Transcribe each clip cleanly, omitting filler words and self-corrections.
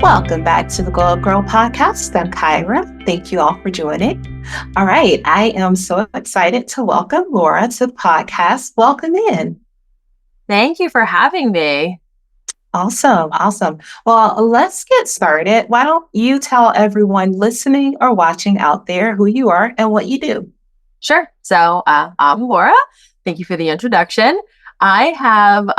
Welcome back to the Gyrl Podcast. I'm Kyra. Thank you all for joining. All right. I am so excited to welcome Laura to the podcast. Welcome in. Thank you for having me. Awesome. Well, let's get started. Why don't you tell everyone listening or watching out there who you are and what you do? Sure. So I'm Laura. Thank you for the introduction. I have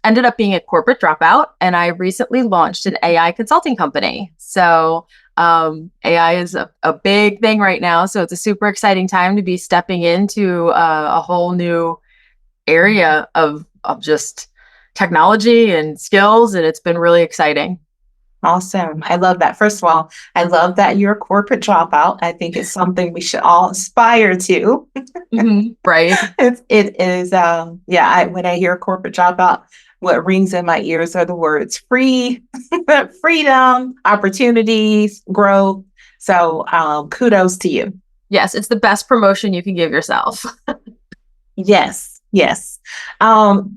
ended up being a corporate dropout, and I recently launched an AI consulting company. So AI is a big thing right now. So it's a super exciting time to be stepping into a whole new area of just technology and skills, and it's been really exciting. Awesome. I love that. First of all, I love that you're a corporate dropout. I think it's something we should all aspire to. Right. It is, when I hear corporate dropout, what rings in my ears are the words free, freedom, opportunities, growth. So kudos to you. Yes, it's the best promotion you can give yourself. Yes.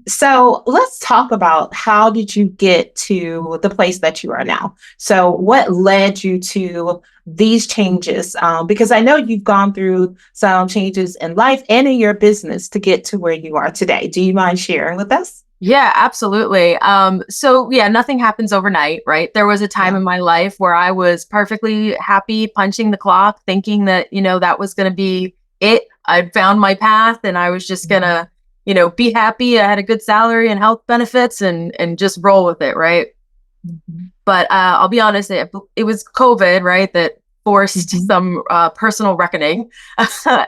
So let's talk about how did you get to the place that you are now? So what led you to these changes? Because I know you've gone through some changes in life and in your business to get to where you are today. Do you mind sharing with us? Yeah, absolutely. Nothing happens overnight, right? There was a time in my life where I was perfectly happy punching the clock, thinking that, that was going to be it. I'd found my path and I was just going to be happy. I had a good salary and health benefits and just roll with it. Right. Mm-hmm. But I'll be honest, it was COVID, right, that forced some personal reckoning.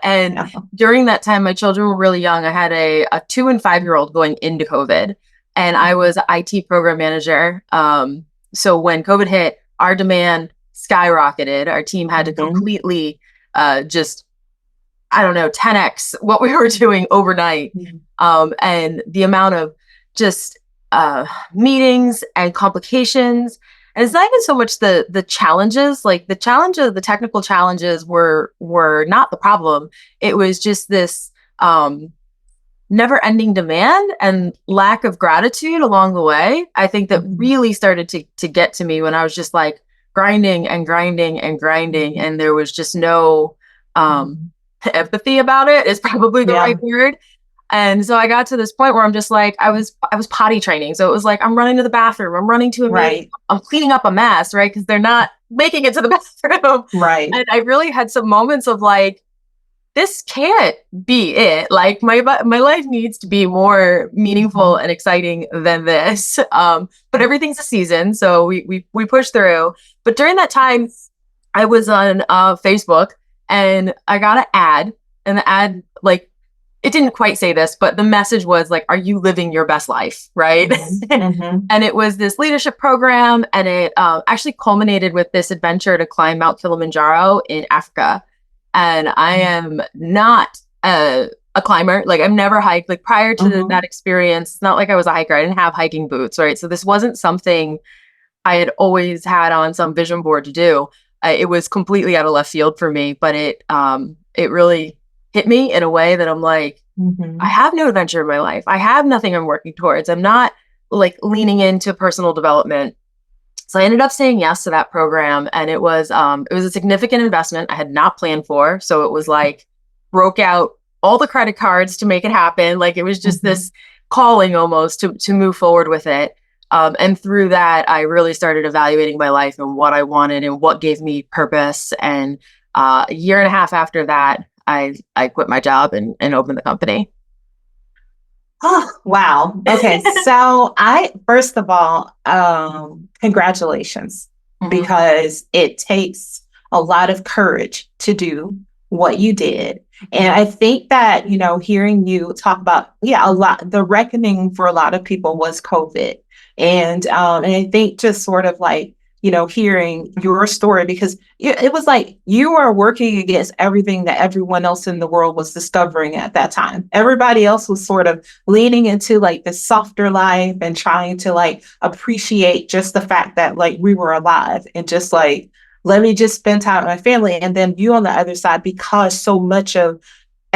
And during that time, my children were really young. I had a 2 and 5-year-old going into COVID, and I was an IT program manager. So when COVID hit, our demand skyrocketed. Our team had to completely 10x what we were doing overnight. And the amount of just meetings and complications. And it's not even so much the challenges, like the technical challenges were not the problem. It was just this never ending demand and lack of gratitude along the way. I think that really started to get to me when I was just like grinding. And there was just no empathy about it is probably the right word. And so I got to this point where I'm just like, I was potty training. So it was like, I'm running to the bathroom. I'm running to a meeting. I'm cleaning up a mess, right? Because they're not making it to the bathroom. Right. And I really had some moments of like, this can't be it. Like my life needs to be more meaningful and exciting than this. But everything's a season. So we push through. But during that time, I was on Facebook and I got an ad, and the ad, like, it didn't quite say this, but the message was like, are you living your best life? Right. And it was this leadership program. And it actually culminated with this adventure to climb Mount Kilimanjaro in Africa. And I am not a climber. Like, I've never hiked. Like, prior to that experience, it's not like I was a hiker. I didn't have hiking boots. Right. So this wasn't something I had always had on some vision board to do. It was completely out of left field for me, but it really hit me in a way that I'm like, I have no adventure in my life. I have nothing I'm working towards. I'm not like leaning into personal development. So I ended up saying yes to that program. And it was a significant investment I had not planned for. So it was like, broke out all the credit cards to make it happen. Like, it was just this calling almost to move forward with it. And through that, I really started evaluating my life and what I wanted and what gave me purpose. And a year and a half after that, I quit my job and opened the company. Oh, wow. Okay. So first of all, congratulations, because it takes a lot of courage to do what you did. And I think that, hearing you talk about, the reckoning for a lot of people was COVID. And I think just sort of like, hearing your story, because it was like you were working against everything that everyone else in the world was discovering at that time. Everybody else was sort of leaning into like the softer life and trying to like appreciate just the fact that like we were alive and just like, let me just spend time with my family. And then you on the other side, because so much of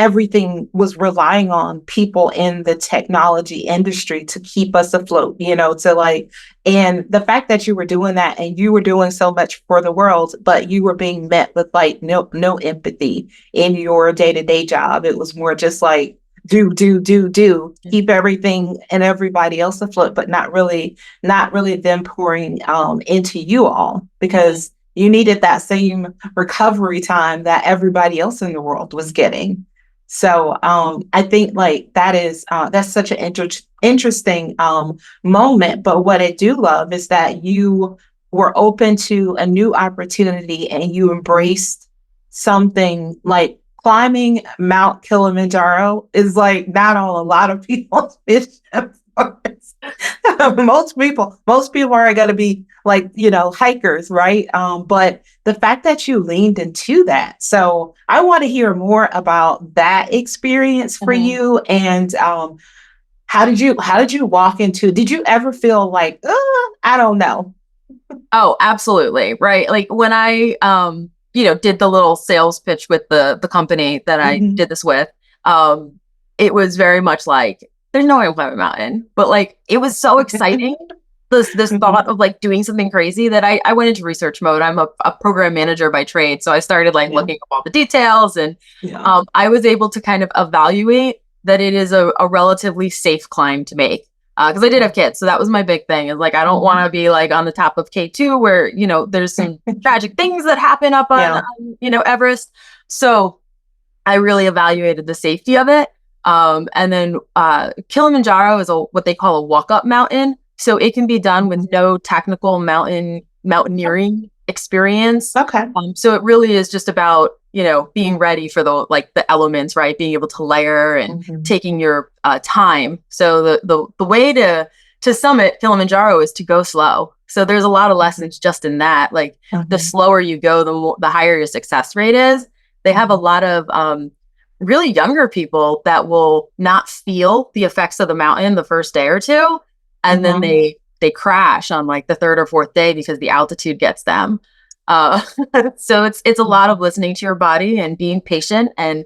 everything was relying on people in the technology industry to keep us afloat, to like, and the fact that you were doing that and you were doing so much for the world, but you were being met with like no empathy in your day-to-day job. It was more just like, do, keep everything and everybody else afloat, but not really them pouring into you all, because you needed that same recovery time that everybody else in the world was getting. So I think like that's such an interesting moment. But what I do love is that you were open to a new opportunity and you embraced something like climbing Mount Kilimanjaro is like not on a lot of people's vision boards. most people are going to be like, hikers, right? But the fact that you leaned into that. So I want to hear more about that experience for you. And how did you walk into, did you ever feel like, I don't know? Oh, absolutely. Right. Like when I, did the little sales pitch with the company that I did this with, it was very much like, there's no way I'm climbing a mountain, but like, it was so exciting. This thought of like doing something crazy that I went into research mode. I'm a program manager by trade. So I started like looking up all the details, and I was able to kind of evaluate that it is a relatively safe climb to make. Because I did have kids. So that was my big thing, is like, I don't want to be like on the top of K2 where, there's some tragic things that happen up on, Everest. So I really evaluated the safety of it. And then Kilimanjaro is what they call a walk-up mountain. So it can be done with no technical mountaineering experience. Okay. So it really is just about, being ready for the elements, right? Being able to layer and taking your time. So the way to summit Kilimanjaro is to go slow. So there's a lot of lessons just in that. Like the slower you go, the higher your success rate is. They have a lot of really younger people that will not feel the effects of the mountain the first day or two. And then they crash on like the third or fourth day because the altitude gets them. So it's a lot of listening to your body and being patient. And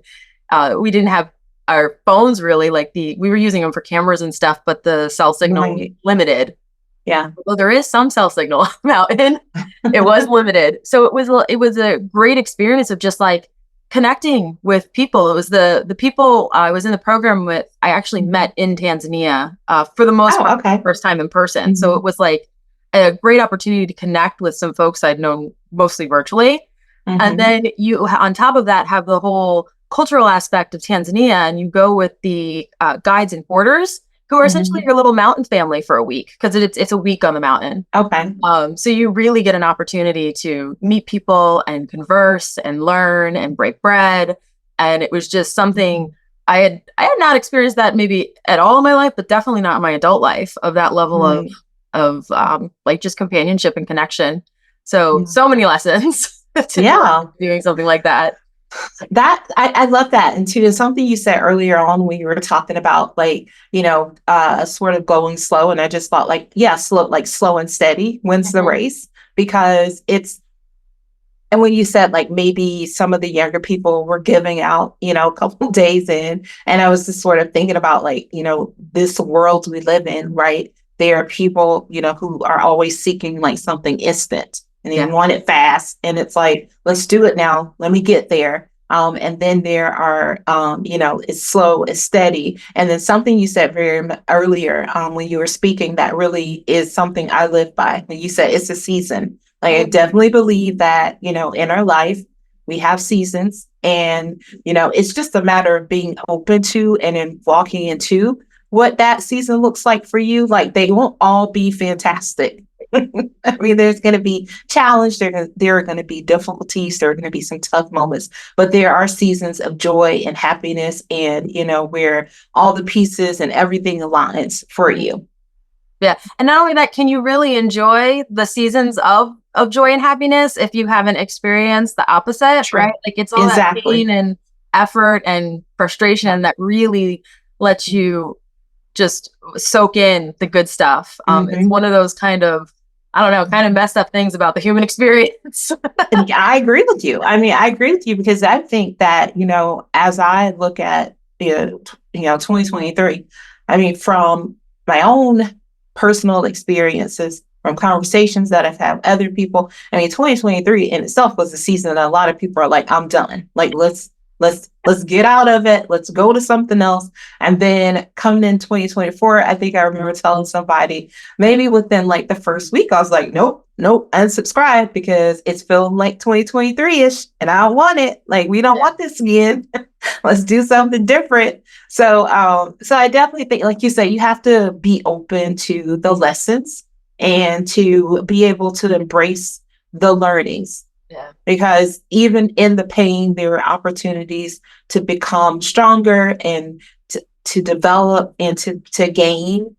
we didn't have our phones really, like we were using them for cameras and stuff, but the cell signal was limited. Yeah. Well, there is some cell signal on the mountain. It was limited. So it was a great experience of just like connecting with people. It was the people I was in the program with, I actually met in Tanzania for the most part, first time in person. So it was like a great opportunity to connect with some folks I'd known mostly virtually. And then you, on top of that, have the whole cultural aspect of Tanzania, and you go with the guides and porters, who are essentially your little mountain family for a week, because it's a week on the mountain. Okay. So you really get an opportunity to meet people and converse and learn and break bread. And it was just something I had not experienced that maybe at all in my life, but definitely not in my adult life, of that level of like just companionship and connection. So many lessons doing something like that. That I love that. And to something you said earlier on when you were talking about like, sort of going slow. And I just thought like, slow and steady wins the race, because and when you said like maybe some of the younger people were giving out, a couple of days in, and I was just sort of thinking about like, this world we live in, right? There are people, who are always seeking like something instant. And they want it fast. And it's like, let's do it now. Let me get there. And then there are, it's slow, it's steady. And then something you said very earlier when you were speaking that really is something I live by. And you said it's a season. Like I definitely believe that, in our life, we have seasons. And, it's just a matter of being open to and then walking into what that season looks like for you. Like they won't all be fantastic. I mean, there's going to be challenge. There are going to be difficulties. There are going to be some tough moments, but there are seasons of joy and happiness, and where all the pieces and everything aligns for you. Yeah, and not only that, can you really enjoy the seasons of joy and happiness if you haven't experienced the opposite, right? Like it's all that pain and effort and frustration that really lets you just soak in the good stuff. It's one of those kind of I don't know, kind of messed up things about the human experience. And I agree with you. I mean, I agree with you because I think that, as I look at, 2023, I mean, from my own personal experiences, from conversations that I've had with other people, I mean, 2023 in itself was a season that a lot of people are like, I'm done. Like, let's get out of it. Let's go to something else. And then coming in 2024, I think I remember telling somebody, maybe within like the first week, I was like, nope, unsubscribe because it's feeling like 2023-ish and I don't want it. Like, we don't want this again. Let's do something different. So I definitely think, like you say, you have to be open to the lessons and to be able to embrace the learnings. Yeah. Because even in the pain, there are opportunities to become stronger and to develop and to gain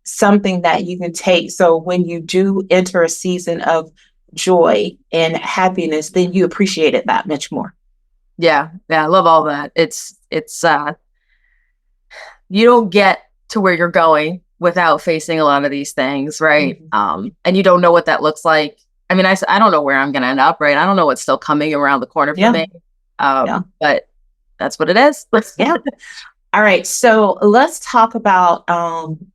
something that you can take. So when you do enter a season of joy and happiness, then you appreciate it that much more. Yeah. I love all that. It's you don't get to where you're going without facing a lot of these things, right? Mm-hmm. And you don't know what that looks like. I mean, I don't know where I'm going to end up, right? I don't know what's still coming around the corner for me. But that's what it is. Yeah. All right. So let's talk about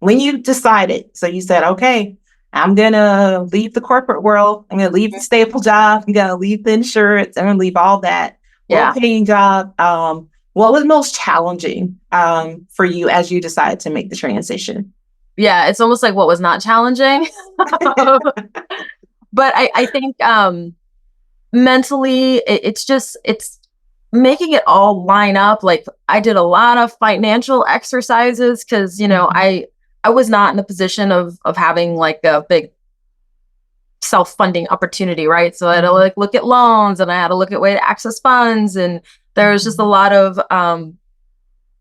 when you decided. So you said, okay, I'm going to leave the corporate world. I'm going to leave the stable job. I'm going to leave the insurance. I'm going to leave all that well-paying job. What was most challenging for you as you decided to make the transition? Yeah, it's almost like what was not challenging. But I think mentally, it's making it all line up. Like, I did a lot of financial exercises because, I was not in a position of having like a big self-funding opportunity, right? So I had to like look at loans and I had to look at way to access funds. And there was just a lot of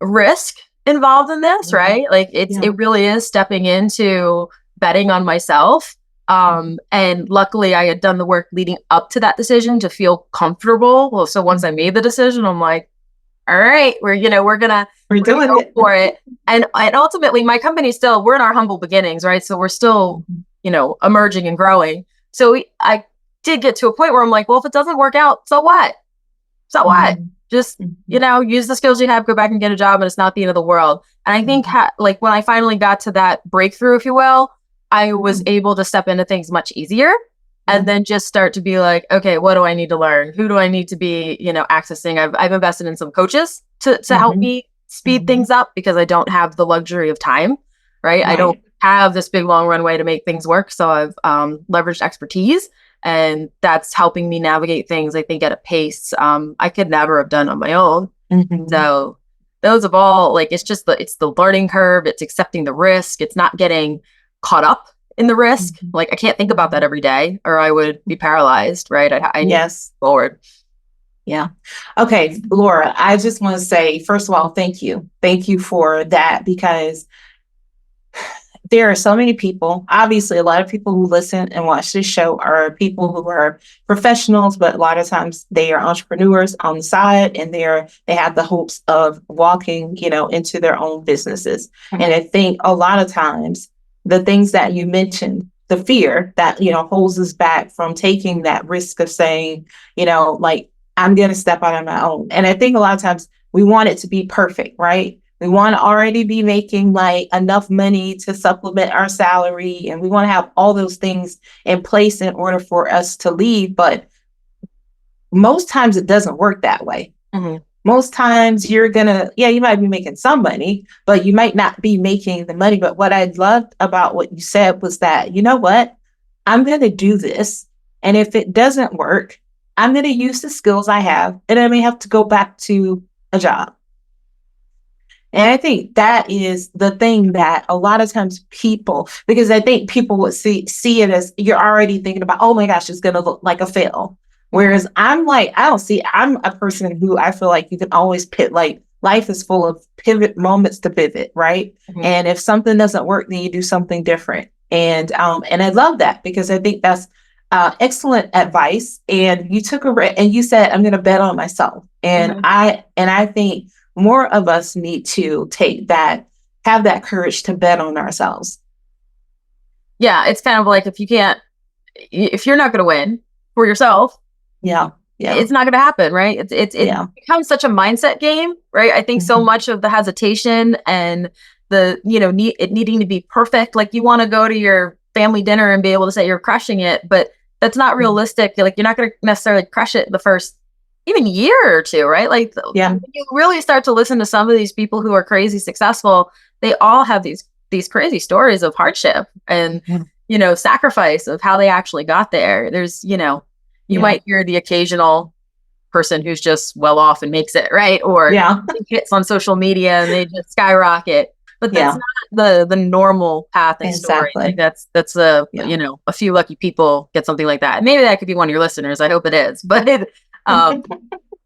risk involved in this, right? Like it really is stepping into betting on myself. And luckily I had done the work leading up to that decision to feel comfortable. Well, so once I made the decision, I'm like, all right, we're gonna go for it. And ultimately my company still, we're in our humble beginnings, right? So we're still, emerging and growing. So I did get to a point where I'm like, well, if it doesn't work out, so what? So what? Just, use the skills you have, go back and get a job, and it's not the end of the world. And I think like when I finally got to that breakthrough, if you will, I was able to step into things much easier and then just start to be like, okay, what do I need to learn? Who do I need to be, accessing? I've invested in some coaches to help me speed things up because I don't have the luxury of time, right? I don't have this big long runway to make things work. So I've leveraged expertise, and that's helping me navigate things, I think, at a pace I could never have done on my own. So those of all, like, it's the learning curve. It's accepting the risk. It's not getting caught up in the risk. Like, I can't think about that every day or I would be paralyzed, right? I need to move forward. Yeah. Okay, Laura, I just want to say, first of all, thank you. Thank you for that, because there are so many people, obviously a lot of people who listen and watch this show are people who are professionals, but a lot of times they are entrepreneurs on the side, and they have the hopes of walking, into their own businesses. And I think a lot of times the things that you mentioned, the fear that, holds us back from taking that risk of saying, like, I'm going to step out on my own. And I think a lot of times we want it to be perfect, right? We want to already be making like enough money to supplement our salary. And we want to have all those things in place in order for us to leave. But most times it doesn't work that way. Most times you're you might be making some money, but you might not be making the money. But what I loved about what you said was that, you know what, I'm going to do this. And if it doesn't work, I'm going to use the skills I have, and I may have to go back to a job. And I think that is the thing that a lot of times because I think people would see it as you're already thinking about, oh my gosh, it's going to look like a fail. Whereas I'm like, I'm a person who I feel like you can always like life is full of pivot moments to pivot, right? And if something doesn't work, then you do something different. And I love that, because I think that's excellent advice. And you took and you said, I'm going to bet on myself. And I think more of us need to have that courage to bet on ourselves. Yeah, it's kind of like if you're not going to win for yourself, Yeah. Yeah. it's not going to happen, right? It Yeah. becomes such a mindset game, right? I think so Mhm. much of the hesitation and the, it needing to be perfect. Like you want to go to your family dinner and be able to say you're crushing it, but that's not Mhm. realistic. Like you're not going to necessarily crush it the first even year or two, right? Like Yeah. when you really start to listen to some of these people who are crazy successful, they all have these crazy stories of hardship and Mhm. sacrifice of how they actually got there. There's, you Yeah. might hear the occasional person who's just well off and makes it, right? Or Yeah. hits on social media and they just skyrocket. But that's Yeah. not the normal path and story. Like Exactly. that's a Yeah. a few lucky people get something like that. Maybe that could be one of your listeners. I hope it is. But the Yeah.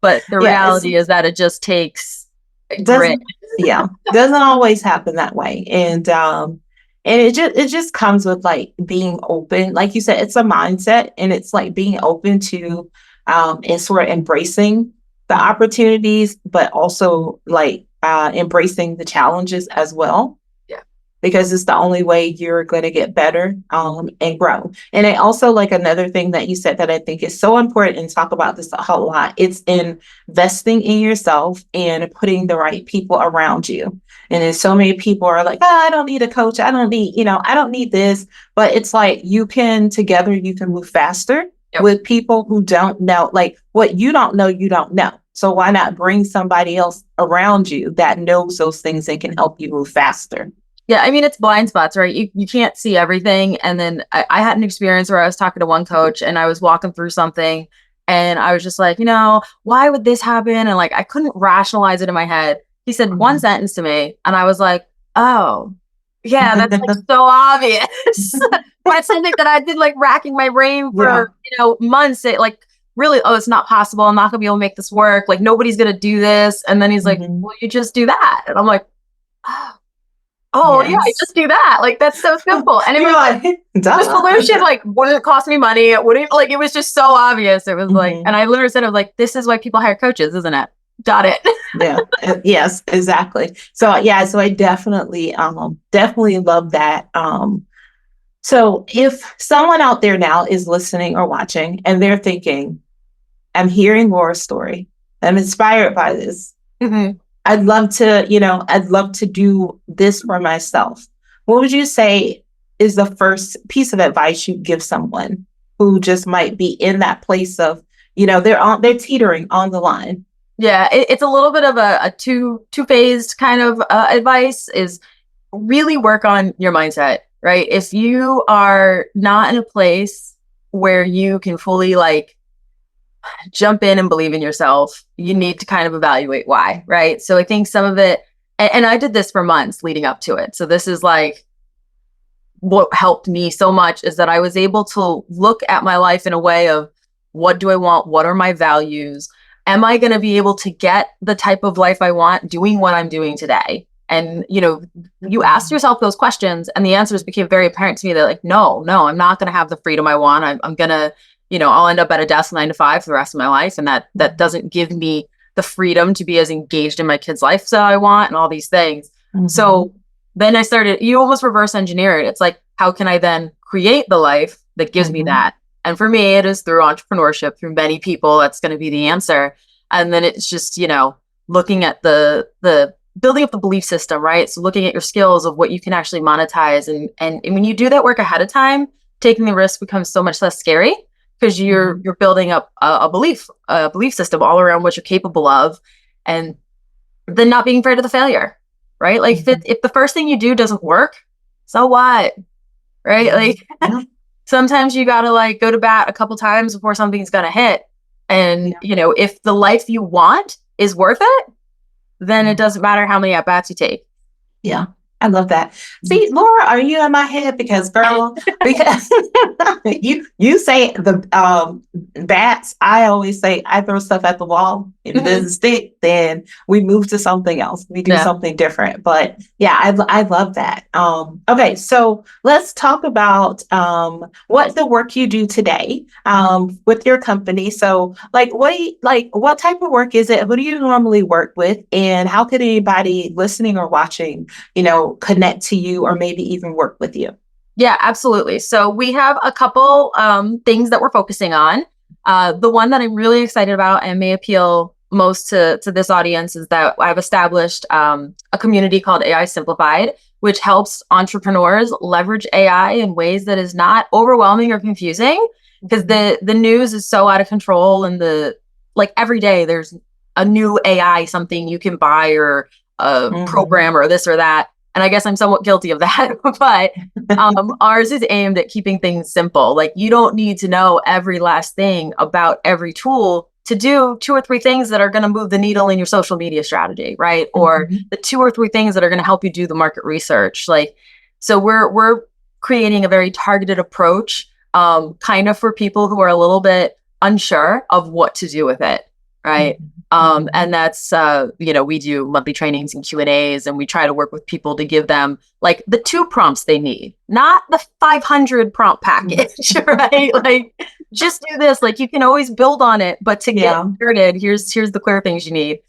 It's reality is that it just takes grit. doesn't yeah, doesn't always happen that way. And it just comes with like being open. Like you said, it's a mindset, and it's like being open to and sort of embracing the opportunities, but also like embracing the challenges as well, Yeah. because it's the only way you're going to get better and grow. And I also like another thing that you said that I think is so important, and talk about this a whole lot. It's investing in yourself and putting the right people around you. And then so many people are like, oh, I don't need a coach. I don't need, I don't need this. But it's like together you can move faster Yep. with people who don't know, like what you don't know, you don't know. So why not bring somebody else around you that knows those things and can help you move faster? Yeah, I mean, it's blind spots, right? You can't see everything. And then I had an experience where I was talking to one coach and I was walking through something and I was just like, why would this happen? And like, I couldn't rationalize it in my head. He said one sentence to me and I was like, oh, yeah, that's like so obvious. But it's something that I did like racking my brain Yeah. for, months. It like really, oh, it's not possible. I'm not gonna be able to make this work. Like nobody's gonna do this. And then he's like, Mhm. well, you just do that. And I'm like, oh yeah, I Yes. just do that. Like that's so simple. And it You're was like like, the duh. solution like wouldn't cost me money. It wouldn't like it was just so obvious. It was like, Mhm. and I literally said, I was like, this is why people hire coaches, isn't it? Got it. Yeah. Yes, exactly. So yeah, so I definitely love that. So if someone out there now is listening or watching and they're thinking, I'm hearing Laura's story, I'm inspired by this. Mhm. I'd love to do this for myself. What would you say is the first piece of advice you give someone who just might be in that place of, they're teetering on the line? Yeah, it's a little bit of a two-phased kind of advice is really work on your mindset, right? If you are not in a place where you can fully like jump in and believe in yourself, you need to kind of evaluate why, right? So I think some of it, and I did this for months leading up to it. So this is like what helped me so much is that I was able to look at my life in a way of what do I want? What are my values? Am I going to be able to get the type of life I want doing what I'm doing today? And, you ask yourself those questions and the answers became very apparent to me that like, no, I'm not going to have the freedom I want. I'm going to, I'll end up at a desk 9 to 5 for the rest of my life. And that doesn't give me the freedom to be as engaged in my kid's lifestyle I want and all these things. Mhm. So then you almost reverse engineer it. It's like, how can I then create the life that gives me Mhm. that? And for me, it is through entrepreneurship, through many people. That's going to be the answer. And then it's just, looking at the building up the belief system, right? So looking at your skills of what you can actually monetize. And when you do that work ahead of time, taking the risk becomes so much less scary because you're building up a belief system all around what you're capable of. And then not being afraid of the failure, right? Like if the first thing you do doesn't work, so what? Right? Like Yeah. sometimes you got to like go to bat a couple times before something's going to hit. And, if the life you want is worth it, then it doesn't matter how many at bats you take. Yeah, I love that. See, Laura, are you in my head? Because girl, because you say the bats, I always say I throw stuff at the wall. If it doesn't stick, then we move to something else. We do Yeah. something different. But yeah, I love that. Okay, so let's talk about what the work you do today with your company. So what type of work is it? Who do you normally work with? And how could anybody listening or watching connect to you or maybe even work with you? Yeah, absolutely. So we have a couple things that we're focusing on. The one that I'm really excited about and may appeal most to this audience is that I've established a community called AI Simplified, which helps entrepreneurs leverage AI in ways that is not overwhelming or confusing. Because the news is so out of control, and the like every day there's a new AI something you can buy, or a program or this or that. And I guess I'm somewhat guilty of that, but ours is aimed at keeping things simple. Like, you don't need to know every last thing about every tool to do 2 or 3 things that are going to move the needle in your social media strategy, right? Or the 2 or 3 things that are going to help you do the market research. Like, so we're creating a very targeted approach, kind of for people who are a little bit unsure of what to do with it, right? And that's, we do monthly trainings and Q&As, and we try to work with people to give them like the 2 prompts they need, not the 500 prompt package, right? Like, just do this. Like, you can always build on it, but to get started, here's the clear things you need.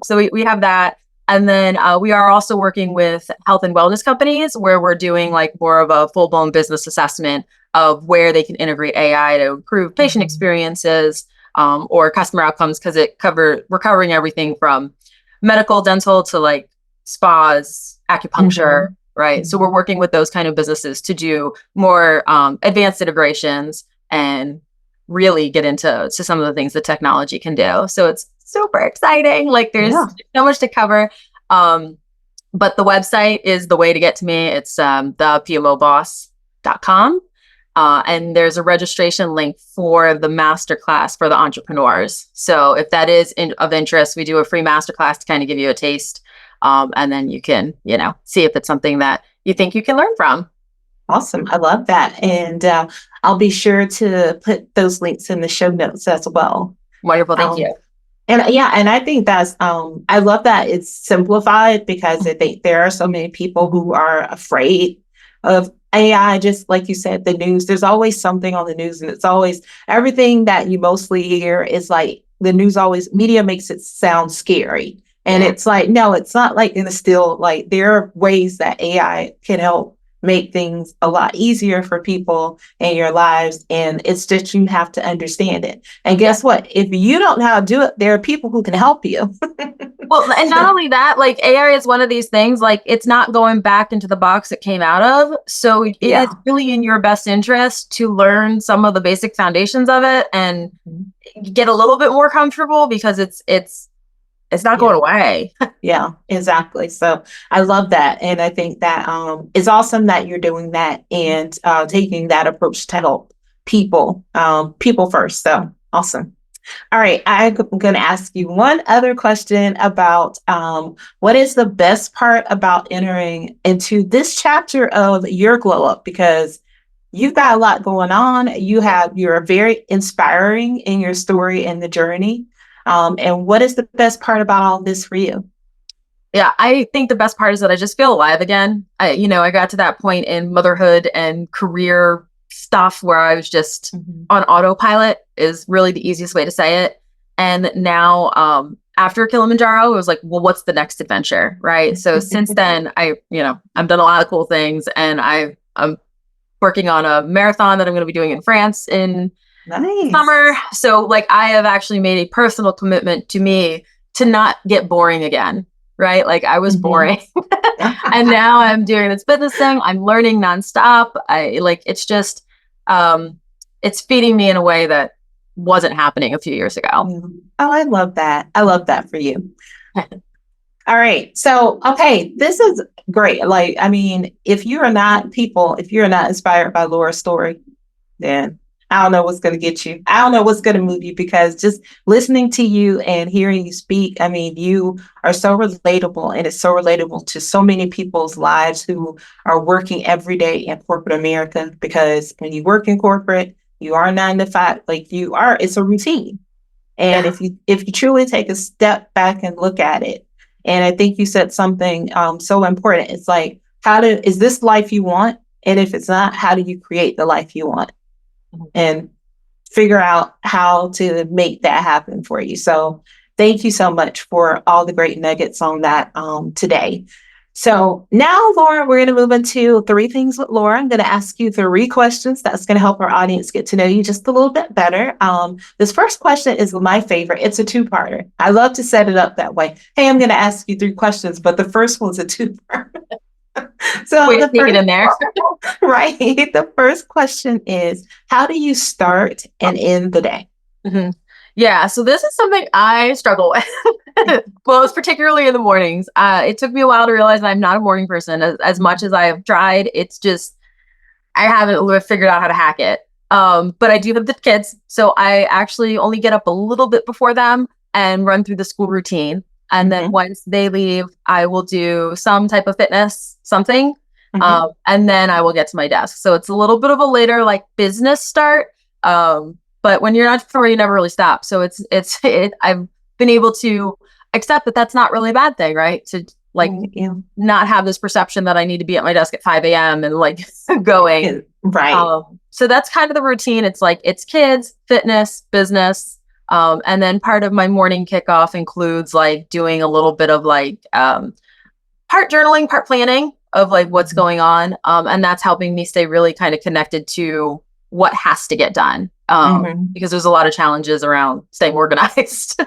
So we have that. And then we are also working with health and wellness companies, where we're doing like more of a full-blown business assessment of where they can integrate AI to improve patient experiences, or customer outcomes, because we're covering everything from medical, dental to like spas, acupuncture, right? So we're working with those kind of businesses to do more advanced integrations and really get into some of the things that technology can do. So it's super exciting. Like, there's so much to cover. But the website is the way to get to me. It's thepmoboss.com. And there's a registration link for the masterclass for the entrepreneurs. So if that is of interest, we do a free masterclass to kind of give you a taste. And then you can, see if it's something that you think you can learn from. Awesome. I love that. And I'll be sure to put those links in the show notes as well. Wonderful. Thank you. And I think that's, I love that it's simplified, because I think there are so many people who are afraid of AI. Just like you said, the news, there's always something on the news, and it's always everything that you mostly hear is like the news always, media makes it sound scary. And it's like, no, it's not. Like, and it's still like, there are ways that AI can help make things a lot easier for people in your lives. And it's just, you have to understand it. And guess what? If you don't know how to do it, there are people who can help you. Well, and not only that, like, AI is one of these things, like, it's not going back into the box it came out of. So it is really in your best interest to learn some of the basic foundations of it and get a little bit more comfortable, because it's not going away. Yeah, exactly. So I love that. And I think that it's awesome that you're doing that and taking that approach to help people first. So awesome. All right. I'm going to ask you one other question about what is the best part about entering into this chapter of your glow up? Because you've got a lot going on. You're very inspiring in your story and the journey. And what is the best part about all this for you? Yeah, I think the best part is that I just feel alive again. I got to that point in motherhood and career stuff where I was just on autopilot, is really the easiest way to say it. And now, after Kilimanjaro, it was like, well, what's the next adventure, right? So since then, I've done a lot of cool things, and I'm working on a marathon that I'm going to be doing in France in summer. So like, I have actually made a personal commitment to me to not get boring again, right? Like, I was boring and now I'm doing this business thing. I'm learning nonstop. It's just, it's feeding me in a way that wasn't happening a few years ago. Oh, I love that. I love that for you. All right. So, okay, this is great. Like, I mean, if you're not inspired by Laura's story, then I don't know what's going to get you. I don't know what's going to move you, because just listening to you and hearing you speak, I mean, you are so relatable, and it's so relatable to so many people's lives who are working every day in corporate America. Because when you work in corporate, you are 9 to 5, like it's a routine. And if you truly take a step back and look at it, and I think you said something so important. It's like, is this life you want? And if it's not, how do you create the life you want? And figure out how to make that happen for you. So thank you so much for all the great nuggets on that today. So now, Laura, we're going to move into 3 things with Laura. I'm going to ask you 3 questions that's going to help our audience get to know you just a little bit better. This first question is my favorite. It's a 2-parter. I love to set it up that way. Hey, I'm going to ask you 3 questions, but the first one's a 2-parter. So Wait, sneak it in there. Right. The first question is, how do you start and end the day? Mm-hmm. Yeah, so this is something I struggle with. Well, it's particularly in the mornings. It took me a while to realize that I'm not a morning person. As much as I have tried, it's just, I haven't figured out how to hack it. But I do have the kids, so I actually only get up a little bit before them and run through the school routine. And then once they leave, I will do some type of fitness, something. And then I will get to my desk. So it's a little bit of a later like business start. But when you're an entrepreneur, you never really stop. So I've been able to accept that that's not really a bad thing, right? To like not have this perception that I need to be at my desk at 5 a.m. and like going. Right. So that's kind of the routine. It's like, it's kids, fitness, business. And then part of my morning kickoff includes like doing a little bit of like part journaling, part planning of like what's going on. And that's helping me stay really kind of connected to what has to get done. Because there's a lot of challenges around staying organized.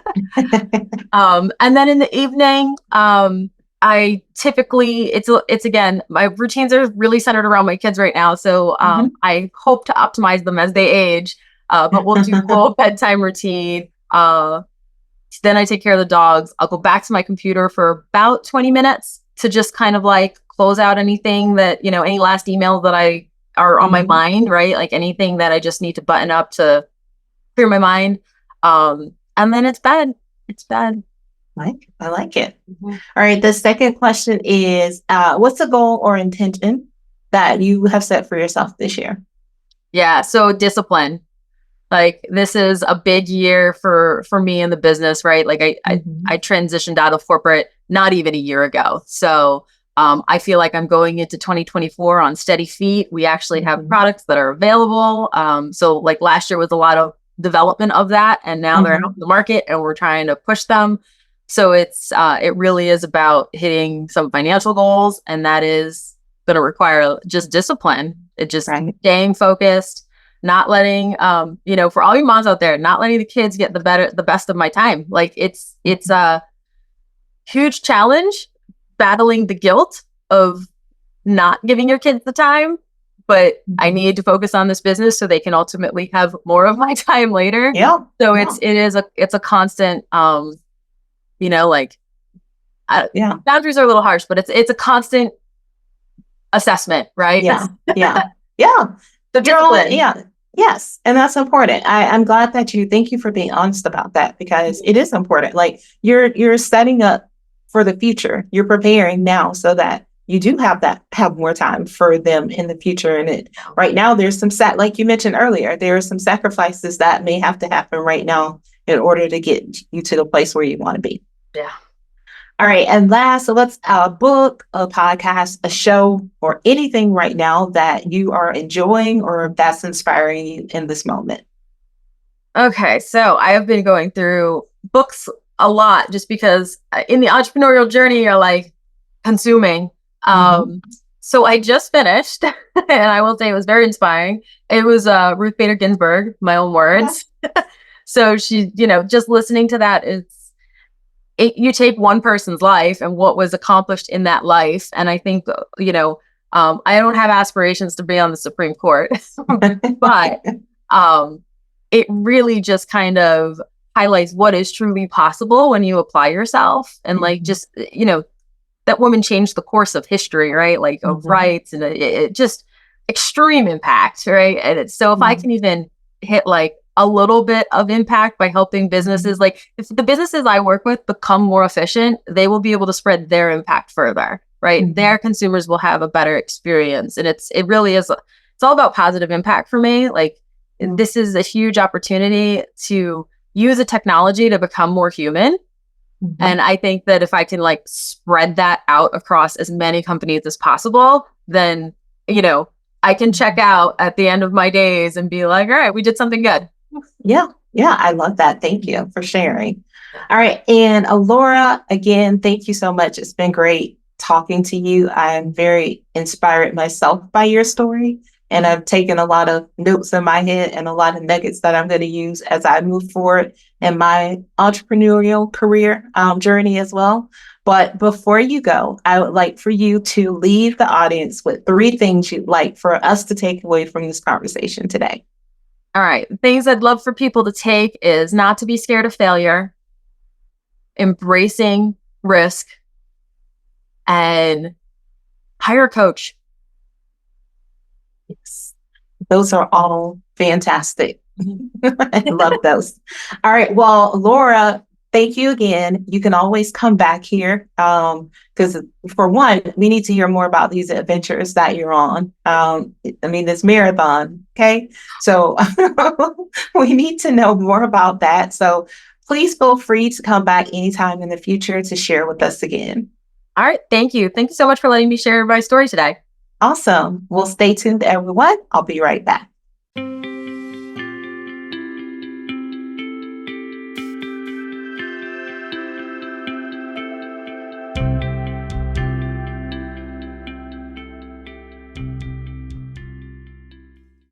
And then in the evening, I typically, it's again, my routines are really centered around my kids right now. So I hope to optimize them as they age. But we'll do full bedtime routine. Then I take care of the dogs. I'll go back to my computer for about 20 minutes to just kind of like close out anything that, any last emails that are on my mind, right? Like anything that I just need to button up to clear my mind. And then it's bed. It's bed. I like it. All right. The second question is, what's the goal or intention that you have set for yourself this year? Yeah. So discipline. Like this is a big year for me in the business, right? Like I transitioned out of corporate not even a year ago. So I feel like I'm going into 2024 on steady feet. We actually have products that are available. So like last year was a lot of development of that, and now they're out in the market and we're trying to push them. So it really is about hitting some financial goals, and that is going to require just discipline. It just staying focused, not letting, for all you moms out there, not letting the kids get the best of my time. Like it's a huge challenge battling the guilt of not giving your kids the time, but I need to focus on this business so they can ultimately have more of my time later. Yeah. So it's a constant, boundaries are a little harsh, but it's a constant assessment, right? Yeah. So discipline. Yes. And that's important. I'm glad that thank you for being honest about that, because it is important. Like you're setting up for the future. You're preparing now so that you do have more time for them in the future. And right now there's like you mentioned earlier, there are some sacrifices that may have to happen right now in order to get you to the place where you want to be. Yeah. All right. And last, so let's a book, a podcast, a show, or anything right now that you are enjoying or that's inspiring you in this moment. Okay. So I have been going through books a lot just because in the entrepreneurial journey, you're like consuming. So I just finished and I will say it was very inspiring. It was Ruth Bader Ginsburg, my own words. So she, just listening to that, you take one person's life and what was accomplished in that life. And I think, I don't have aspirations to be on the Supreme Court, but it really just kind of highlights what is truly possible when you apply yourself. And like, just, that woman changed the course of history, right? Like of rights, and it just extreme impact, right? And so if I can even hit like a little bit of impact by helping businesses, like if the businesses I work with become more efficient, they will be able to spread their impact further, right? Their consumers will have a better experience. And it really is, it's all about positive impact for me. Like this is a huge opportunity to use a technology to become more human. And I think that if I can like spread that out across as many companies as possible, then, I can check out at the end of my days and be like, all right, we did something good. Yeah. I love that. Thank you for sharing. All right. And Laura, again, thank you so much. It's been great talking to you. I'm very inspired myself by your story. And I've taken a lot of notes in my head and a lot of nuggets that I'm going to use as I move forward in my entrepreneurial career journey as well. But before you go, I would like for you to leave the audience with 3 things you'd like for us to take away from this conversation today. All right. Things I'd love for people to take is not to be scared of failure, embracing risk, and hire a coach. Yes. Those are all fantastic. I love those. All right. Well, Laura, thank you again. You can always come back here because, for one, we need to hear more about these adventures that you're on. This marathon. Okay. So we need to know more about that. So please feel free to come back anytime in the future to share with us again. All right. Thank you. Thank you so much for letting me share my story today. Awesome. Well, stay tuned, everyone. I'll be right back.